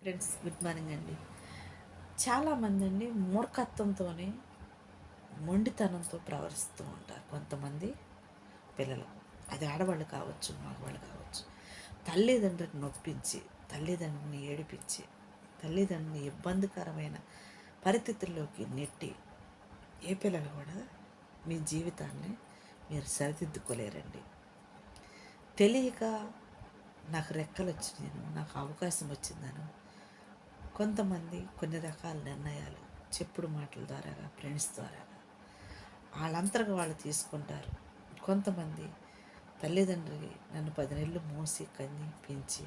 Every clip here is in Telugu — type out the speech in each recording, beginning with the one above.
ఫ్రెండ్స్, గుడ్ మార్నింగ్ అండి. చాలామంది అండి మూర్ఖత్వంతోనే మొండితనంతో ప్రవర్తిస్తూ ఉంటారు కొంతమంది పిల్లలు. అది ఆడవాళ్ళు కావచ్చు, మగవాళ్ళు కావచ్చు. తల్లిదండ్రులను నొప్పించి, తల్లిదండ్రుని ఏడిపించి, తల్లిదండ్రుని ఇబ్బందికరమైన పరిస్థితుల్లోకి నెట్టి ఏ పిల్లలు కూడా మీ జీవితాన్ని మీరు సరిదిద్దుకోలేరండి. తెలియక నాకు రెక్కలు వచ్చినాను, నాకు అవకాశం వచ్చిందను కొంతమంది కొన్ని రకాల నిర్ణయాలు చెప్పుడు మాటల ద్వారాగా, ఫ్రెండ్స్ ద్వారాగా వాళ్ళంతగా వాళ్ళు తీసుకుంటారు. కొంతమంది తల్లిదండ్రులు నన్ను 10 నెలలు మోసి కన్ని పెంచి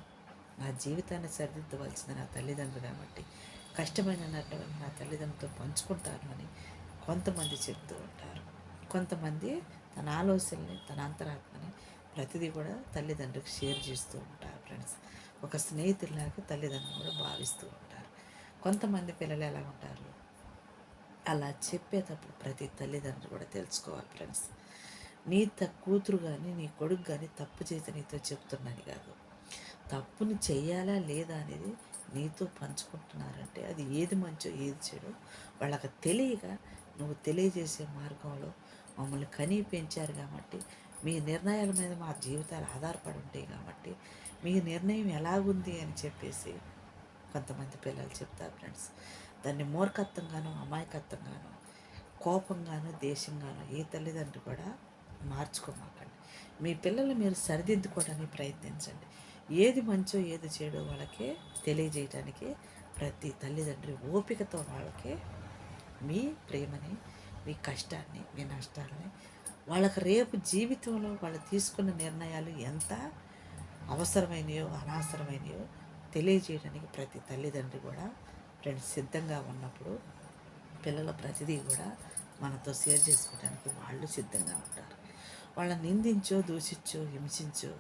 నా జీవితాన్ని సరిదిద్దవలసింది నా తల్లిదండ్రులు కాబట్టి కష్టమైన నా తల్లిదండ్రులతో పంచుకుంటాను అని కొంతమంది చెప్తూ ఉంటారు. కొంతమంది తన ఆలోచనని, తన అంతరాత్మని ప్రతిదీ కూడా తల్లిదండ్రులకు షేర్ చేస్తూ ఉంటారు. ఫ్రెండ్స్, ఒక స్నేహితుల్లాగా తల్లిదండ్రులు కూడా భావిస్తూ ఉంటారు. కొంతమంది పిల్లలు ఎలా ఉంటారు, అలా చెప్పేటప్పుడు ప్రతి తల్లిదండ్రులు కూడా తెలుసుకోవాలి. ఫ్రెండ్స్, నీ కూతురు కానీ నీ కొడుకు కానీ తప్పు చేసి నీతో చెప్తున్నాను కాదు, తప్పుని చెయ్యాలా లేదా అనేది నీతో పంచుకుంటున్నారంటే అది ఏది మంచో ఏది చెడో వాళ్ళకి తెలియక నువ్వు తెలియజేసే మార్గంలో మమ్మల్ని కనీ పెంచారు కాబట్టి మీ నిర్ణయాల మీద మా జీవితాలు ఆధారపడి ఉంటాయి కాబట్టి మీ నిర్ణయం ఎలాగుంది అని చెప్పేసి కొంతమంది పిల్లలు చెప్తారు. ఫ్రెండ్స్, దాన్ని మూర్ఖత్వంగాను, అమాయకత్వంగాను, కోపంగాను, దేశంగాను ఏ తల్లిదండ్రులు కూడా మార్చుకోమాకండి. మీ పిల్లలు మీరు సరిదిద్దుకోవడానికి ప్రయత్నించండి. ఏది మంచో ఏది చెడో వాళ్ళకే తెలియజేయటానికి ప్రతి తల్లిదండ్రులు ఓపికతో వాళ్ళకి మీ ప్రేమని, మీ కష్టాన్ని, మీ నష్టాలని వాళ్ళకి రేపు జీవితంలో వాళ్ళు తీసుకున్న నిర్ణయాలు ఎంత అవసరమైనయో అనవసరమైనయో తెలియజేయడానికి ప్రతి తల్లిదండ్రి కూడా ఫ్రెండ్స్ సిద్ధంగా ఉన్నప్పుడు పిల్లల ప్రతిదీ కూడా మనతో షేర్ చేసుకోవడానికి వాళ్ళు సిద్ధంగా ఉంటారు. వాళ్ళని నిందించో, దూషించో, హింసించో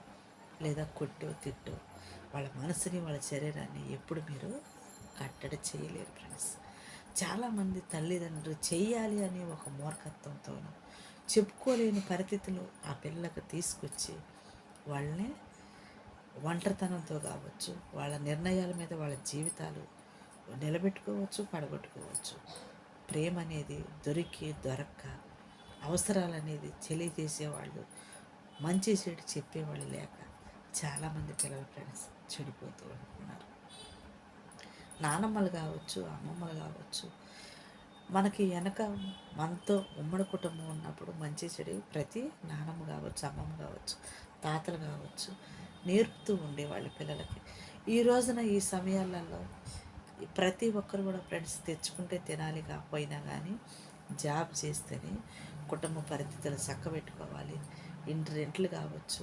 లేదా కొట్టో, తిట్టో వాళ్ళ మనసుని, వాళ్ళ శరీరాన్ని ఎప్పుడు మీరు కట్టడి చేయలేరు. ఫ్రెండ్స్, చాలామంది తల్లిదండ్రులు చెయ్యాలి అనే ఒక మూర్ఖత్వంతోనూ చెప్పుకోలేని పరిస్థితులు ఆ పిల్లలకు తీసుకొచ్చి వాళ్ళని ఒంటరితనంతో కావచ్చు, వాళ్ళ నిర్ణయాల మీద వాళ్ళ జీవితాలు నిలబెట్టుకోవచ్చు, పడగొట్టుకోవచ్చు. ప్రేమ అనేది దొరక్క, అవసరాలు అనేది తెలియజేసేవాళ్ళు, మంచి చెడు చెప్పేవాళ్ళు లేక చాలామంది పిల్లల ఫ్రెండ్స్ చెడిపోతూ ఉంటున్నారు. నానమ్మలు కావచ్చు, అమ్మమ్మలు కావచ్చు, మనకి వెనక మనతో ఉమ్మడి కుటుంబం ఉన్నప్పుడు మంచి చెడు ప్రతి నానమ్మ కావచ్చు, అమ్మమ్మ కావచ్చు, తాతలు కావచ్చు నేర్పుతూ ఉండేవాళ్ళు పిల్లలకి. ఈ రోజున ఈ సమయాలలో ప్రతి ఒక్కరు కూడా ఫ్రెండ్స్ తెచ్చుకుంటే తినాలి కాకపోయినా కానీ జాబ్ చేస్తేనే కుటుంబ పరిస్థితులు చక్కబెట్టుకోవాలి. ఇంటి రెంట్లు కావచ్చు,